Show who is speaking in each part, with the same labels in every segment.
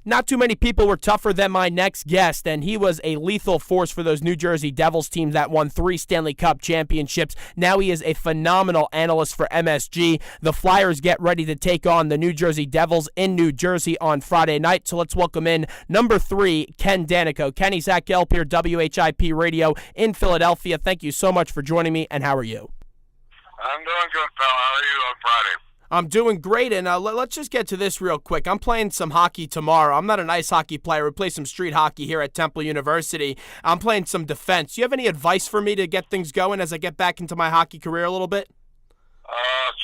Speaker 1: Not too many people were tougher than my next guest, and he was a lethal force for those New Jersey Devils team that won 3 Stanley Cup championships. Now he is a phenomenal analyst for MSG. The Flyers get ready to take on the New Jersey Devils in New Jersey on Friday night, so let's welcome in number 3, Ken Daneyko. Kenny, Zach Gelb here, WHIP Radio in Philadelphia. Thank you so much for joining me, and how are you?
Speaker 2: I'm doing good, pal. How are you on Friday?
Speaker 1: I'm doing great, and let's just get to this real quick. I'm playing some hockey tomorrow. I'm not an ice hockey player. We play some street hockey here at Temple University. I'm playing some defense. Do you have any advice for me to get things going as I get back into my hockey career a little bit?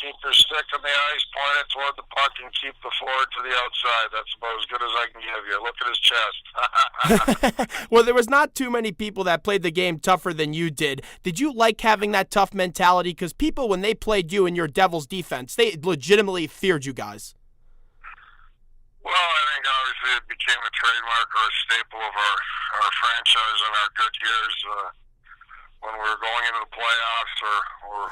Speaker 2: Keep your stick on the ice, point it toward the puck, and keep the forward to the outside. That's about as good as I can give you. Look at his chest.
Speaker 1: Well, there was not too many people that played the game tougher than you did. Did you like having that tough mentality? Because people, when they played you in your Devils defense, they legitimately feared you guys.
Speaker 2: Well, I think obviously it became a trademark or a staple of our franchise in our good years when we were going into the playoffs or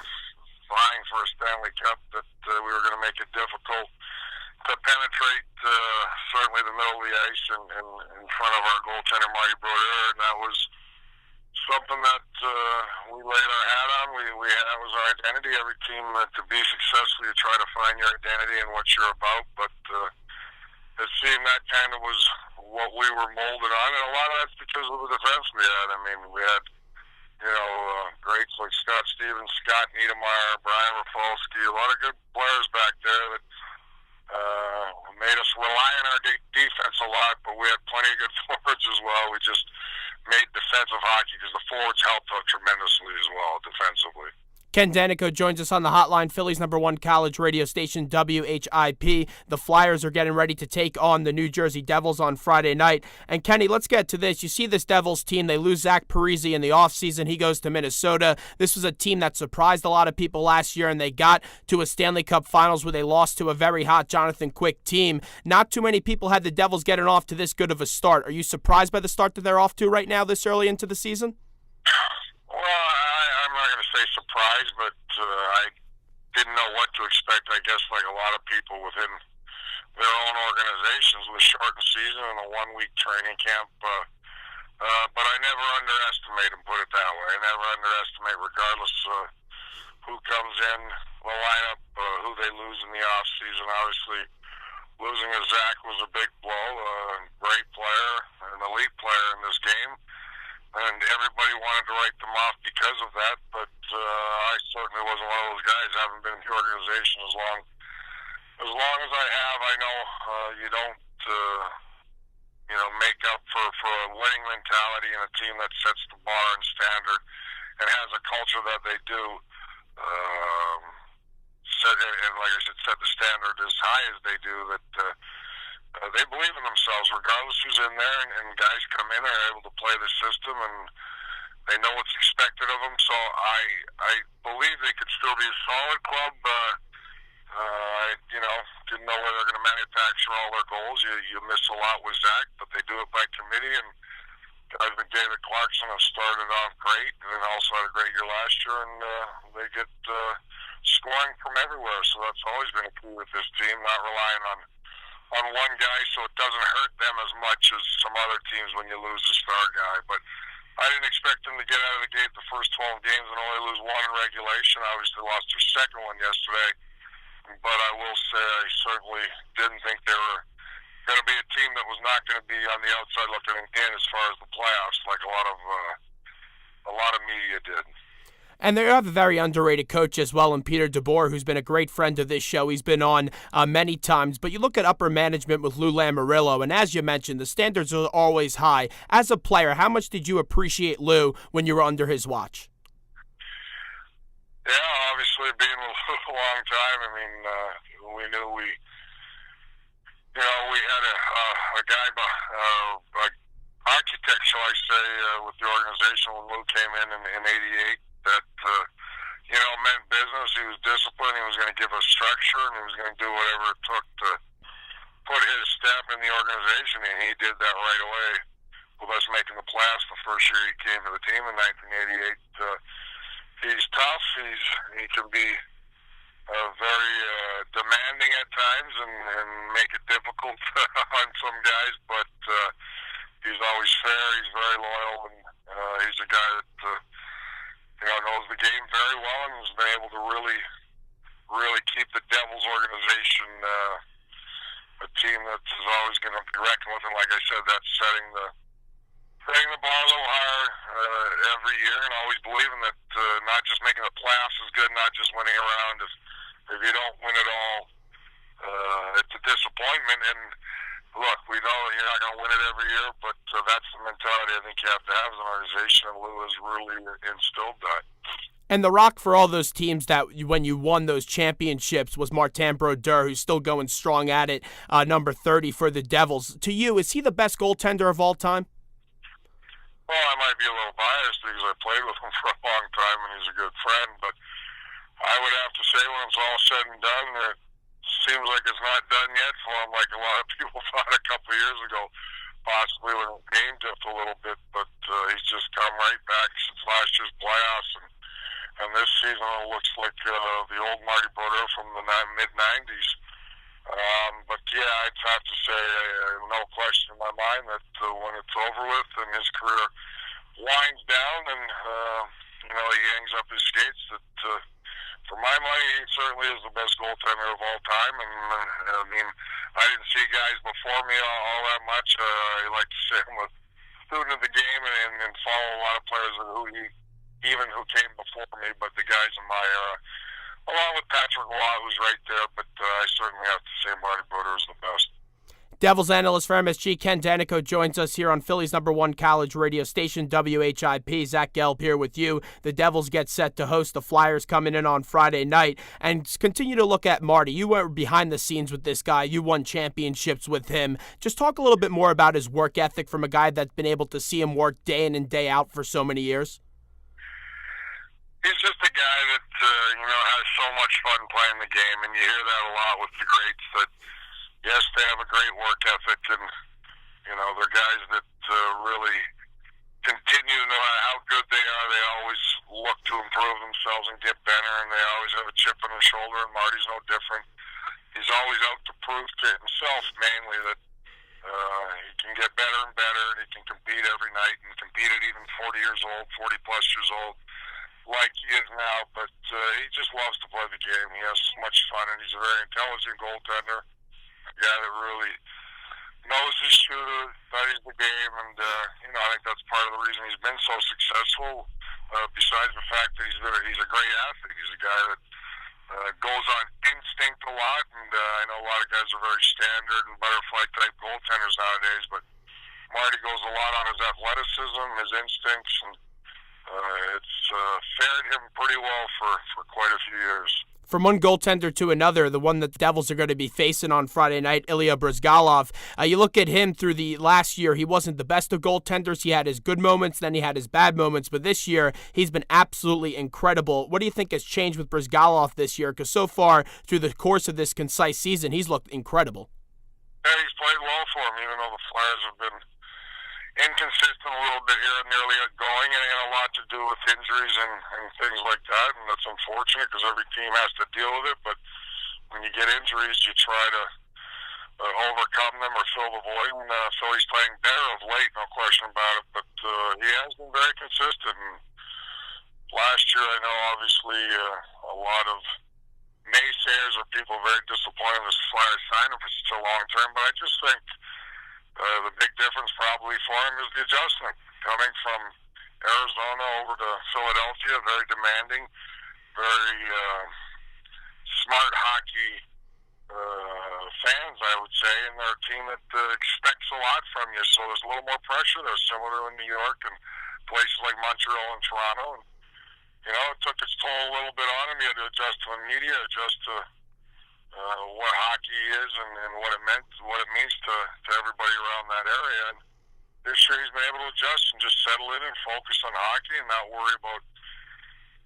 Speaker 2: vying for a Stanley Cup, that we were going to make it difficult to penetrate certainly the middle of the ice and in front of our goaltender, Marty Brodeur, and that was something that we laid our hat on. That was our identity. Every team, to be successful, you try to find your identity and what you're about, but it seemed that kind of was what we were molded on, and a lot of that's because of the defense we had. I mean, we had greats like Scott Stevens, Scott Niedermayer, Brian Rafalski, a lot of good players back there that made us rely on our defense a lot, but we had plenty of good forwards as well. We just made defensive hockey because the forwards helped out tremendously as well defensively.
Speaker 1: Ken Daneyko joins us on the hotline, Philly's #1 college radio station, WHIP. The Flyers are getting ready to take on the New Jersey Devils on Friday night. And Kenny, let's get to this. You see this Devils team, they lose Zach Parise in the offseason. He goes to Minnesota. This was a team that surprised a lot of people last year, and they got to a Stanley Cup Finals where they lost to a very hot Jonathan Quick team. Not too many people had the Devils getting off to this good of a start. Are you surprised by the start that they're off to right now this early into the season?
Speaker 2: Well, I'm not going to say surprised, but I didn't know what to expect, I guess, like a lot of people within their own organizations with a shortened season and a one-week training camp. But I never underestimate them, put it that way. I never underestimate, regardless of who comes in the lineup, who they lose in the offseason. Obviously, losing a Zach was a big blow, a great player, an elite player in this game. And everybody wanted to write them off because of that, but I certainly wasn't one of those guys. I haven't been in the organization as long as I have. I know you don't make up for a winning mentality in a team that sets the bar and standard and has a culture that they do. And like I said, set the standard as high as they do. That they believe in themselves, regardless who's in there, and guys come in and are able to play the system, and they know what's expected of them. So I believe they could still be a solid club. I didn't know whether they're going to manufacture all their goals. You miss a lot with Zach, but they do it by committee, and guys like David Clarkson have started off great, and then also had a great year last year, and they get scoring from everywhere. So that's always been a key with this team, not relying on one guy, so it doesn't hurt them as much as some other teams when you lose a star guy. But I didn't expect them to get out of the gate the first 12 games and only lose one in regulation. Obviously lost their second one yesterday. But I will say I certainly didn't think they were going to be a team that was not going to be on the outside looking in as far as the playoffs, like a lot of media did.
Speaker 1: And they have a very underrated coach as well in Peter DeBoer, who's been a great friend of this show. He's been on many times. But you look at upper management with Lou Lamoriello, and as you mentioned, the standards are always high. As a player, how much did you appreciate Lou when you were under his watch?
Speaker 2: Yeah, obviously being with Lou a long time, I mean, we knew we had a guy, an architect, shall I say, with the organization when Lou came in '88. That meant business. He was disciplined. He was going to give us structure, and he was going to do whatever it took to put his stamp in the organization. And he did that right away with us making the playoffs the first year he came to the team in 1988. He's tough. He can be very demanding at times and make it difficult on some guys, but he's always fair. He's very loyal, and he's a guy that knows the game very well and has been able to really keep the Devils organization a team that is always going to be reckoned with. And like I said, that's setting the bar a little higher every year, and always believing that not just making the playoffs is good, not just winning around. If you don't win it all, it's a disappointment. And look, we know that you're not going to win it every year, but that's the mentality I think you have to have as an organization, and Lou has really instilled that.
Speaker 1: And the rock for all those teams that when you won those championships was Martin Brodeur, who's still going strong at it, number 30 for the Devils. To you, is he the best goaltender of all time?
Speaker 2: Well, I might be a little biased because I played with him for a long time and he's a good friend, but I would have to say when it's all said and done, it seems like it's not done yet for him, like a lot of people thought a couple of years ago, possibly when the game dipped a little bit, but he's just come right back since last year's playoffs, and this season it looks like the old Marty Brodeur from the mid-90s. But yeah, I'd have to say, no question in my mind that when it's over with and his career winds down and he hangs up his skates, that for my money, he certainly is the best goaltender of all time. And I mean, I didn't see guys before me all that much. I like to say I'm a student of the game and follow a lot of players who came before me, but the guys in my era, along with Patrick Waugh, who's right there, but I certainly have to say Marty Brodeur is the best.
Speaker 1: Devils analyst for MSG, Ken Daneyko, joins us here on Philly's #1 college radio station, WHIP. Zach Gelb here with you. The Devils get set to host the Flyers coming in on Friday night. And continue to look at Marty. You were behind the scenes with this guy. You won championships with him. Just talk a little bit more about his work ethic from a guy that's been able to see him work day in and day out for so many years.
Speaker 2: He's just a guy that has so much fun playing the game, and you hear that a lot with the greats. That yes, they have a great work ethic, and they're guys that really continue to know how good they are. They always look to improve themselves and get better, and they always have a chip on their shoulder. And Marty's no different. He's always out to prove to himself mainly that he can get better and better, and he can compete every night and compete at even 40 years old, 40 plus years old, like he is now, but he just loves to play the game. He has so much fun, and he's a very intelligent goaltender, a guy that really knows his shooter, studies the game, and I think that's part of the reason he's been so successful, besides the fact that he's a great athlete. He's a guy that goes on instinct a lot, and I know a lot of guys are very standard and butterfly-type goaltenders nowadays, but Marty goes a lot on his athleticism, his instincts, and it's fared him pretty well for quite a few years.
Speaker 1: From one goaltender to another, the one that the Devils are going to be facing on Friday night, Ilya Bryzgalov. You look at him through the last year, he wasn't the best of goaltenders. He had his good moments, then he had his bad moments. But this year, he's been absolutely incredible. What do you think has changed with Bryzgalov this year? Because so far, through the course of this concise season, he's looked incredible.
Speaker 2: Yeah, he's played well for him, even though the Flyers have been inconsistent a little bit here and nearly going, and it had a lot to do with injuries and things like that, and that's unfortunate because every team has to deal with it, but when you get injuries, you try to overcome them or fill the void, and Philly's playing better of late, no question about it, but he has been very consistent, and last year I know obviously a lot of naysayers or people very disappointed with the Flyers signed him for such a long term, but I just think the big difference probably for him is the adjustment. Coming from Arizona over to Philadelphia, very demanding, very smart hockey fans, I would say, and they're a team that expects a lot from you. So there's a little more pressure there, similar to in New York and places like Montreal and Toronto. And, it took its toll a little bit on him. He had to adjust to the media, adjust to what hockey is and what it means to everybody around that area. And this year he's been able to adjust and just settle in and focus on hockey and not worry about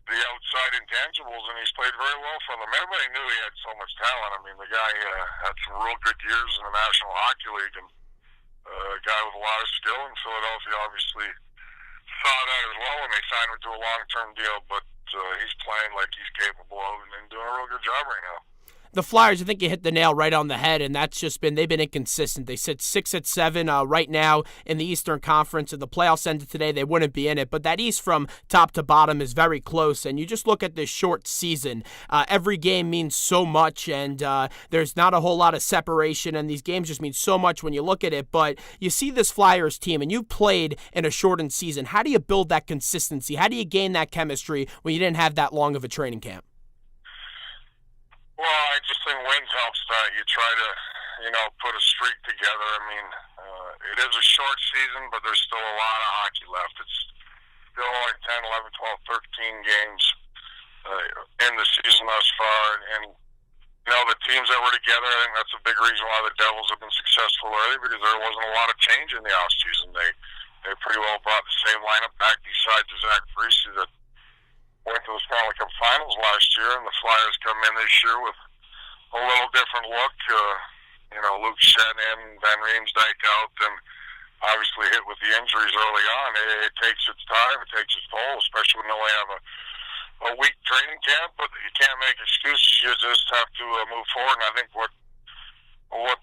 Speaker 2: the outside intangibles, and he's played very well for them. Everybody knew he had so much talent. I mean, the guy had some real good years in the National Hockey League, and a guy with a lot of skill, and Philadelphia obviously saw that as well when they signed him to a long-term deal. But he's playing like he's capable of and doing a real good job right now.
Speaker 1: The Flyers, I think you hit the nail right on the head, and that's just they've been inconsistent. They sit 6-7 right now in the Eastern Conference. If the playoffs ended today, they wouldn't be in it. But that East from top to bottom is very close, and you just look at this short season. Every game means so much, and there's not a whole lot of separation, and these games just mean so much when you look at it. But you see this Flyers team, and you've played in a shortened season. How do you build that consistency? How do you gain that chemistry when you didn't have that long of a training camp?
Speaker 2: Well, I just think wins helps that. You try to, put a streak together. I mean, it is a short season, but there's still a lot of hockey left. It's still like 10, 11, 12, 13 games in the season thus far. And the teams that were together, I think that's a big reason why the Devils have been successful early, because there wasn't a lot of change in the offseason. They pretty well brought the same lineup back besides Zach Gelb that went to the Stanley Cup Finals last year, and the Flyers come in this year with a little different look. Luke Schenn in, Van Riemsdyk out, and obviously hit with the injuries early on. It takes its time, it takes its toll, especially when they only have a week training camp, but you can't make excuses. You just have to move forward, and I think what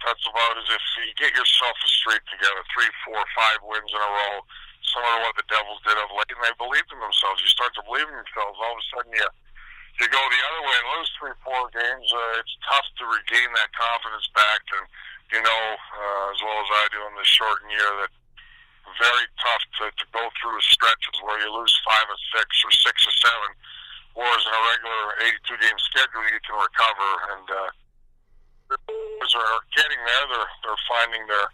Speaker 2: that's about is if you get yourself a streak together, 3, 4, 5 wins in a row, similar to what the Devils did of late, and they believed in themselves. You start to believe in yourselves. All of a sudden, you go the other way and lose 3, 4 games. It's tough to regain that confidence back. And as well as I do in this shortened year, that very tough to go through stretches where you lose 5 or 6 or 6 or 7. Whereas in a regular 82-game schedule, you can recover. And the Devils are getting there. They're finding their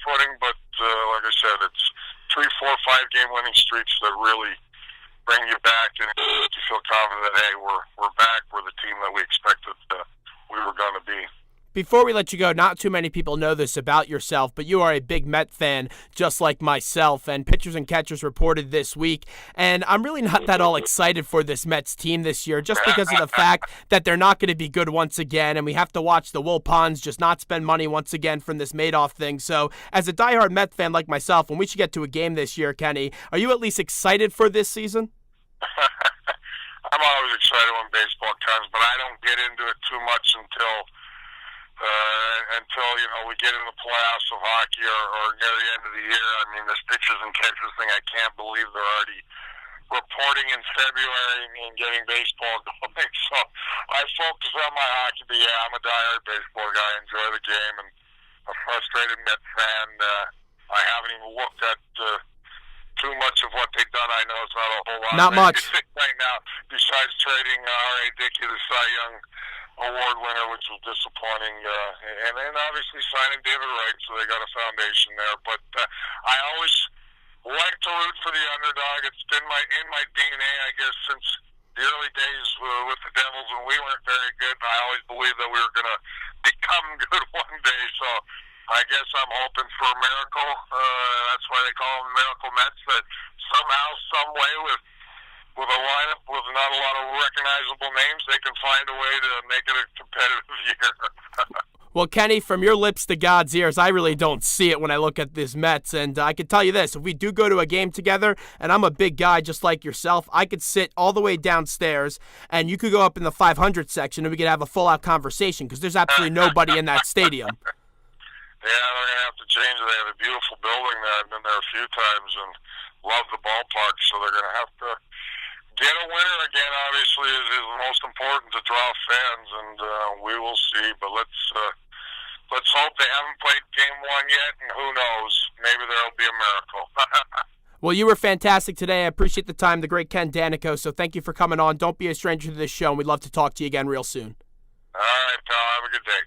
Speaker 2: footing. But like I said, it's 3, 4, 5 game winning streaks that really bring you back, and you feel confident that, hey, we're back. We're the team that we expected we were going to be.
Speaker 1: Before we let you go, not too many people know this about yourself, but you are a big Met fan, just like myself, and Pitchers and Catchers reported this week, and I'm really not that all excited for this Mets team this year, just because of the fact that they're not going to be good once again, and we have to watch the Wilpons just not spend money once again from this Madoff thing. So, as a diehard Met fan like myself, when we should get to a game this year, Kenny, are you at least excited for this season?
Speaker 2: I'm always excited when baseball comes, but I don't get into it too much until we get in the playoffs of hockey or near the end of the year. I mean, this Pitchers and Catchers thing, I can't believe they're already reporting in February and getting baseball going. So I focus on my hockey, but yeah, I'm a diehard baseball guy. I enjoy the game, and a frustrated Met fan. I haven't even looked at too much of what they've done. I know it's not a whole lot.
Speaker 1: Not much
Speaker 2: right now, besides trading R.A. Dickey, the Cy Young Award winner, which was disappointing, and then obviously signing David Wright, so they got a foundation there. But I always like to root for the underdog. It's been in my DNA, I guess, since the early days with the Devils when we weren't very good. And I always believed that we were going to become good one day. So I guess I'm hoping for a miracle. That's why they call them Miracle Mets, that somehow, some way, with a lineup with not a lot of recognizable names, they can find a way to make it a competitive year.
Speaker 1: Well, Kenny, from your lips to God's ears, I really don't see it when I look at this Mets. And I can tell you this, if we do go to a game together, and I'm a big guy just like yourself, I could sit all the way downstairs, and you could go up in the 500 section, and we could have a full-out conversation, because there's absolutely nobody in that stadium.
Speaker 2: Yeah, they're going to have to change it. They have a beautiful building there. I've been there a few times and love the ballpark, so they're going to have to get a winner again, obviously, is most important to draw fans, and we will see. But let's hope they haven't played game 1 yet, and who knows, maybe there'll be a miracle.
Speaker 1: Well, you were fantastic today. I appreciate the time, the great Ken Daneyko, so thank you for coming on. Don't be a stranger to this show, and we'd love to talk to you again real soon.
Speaker 2: All right, pal. Have a good day.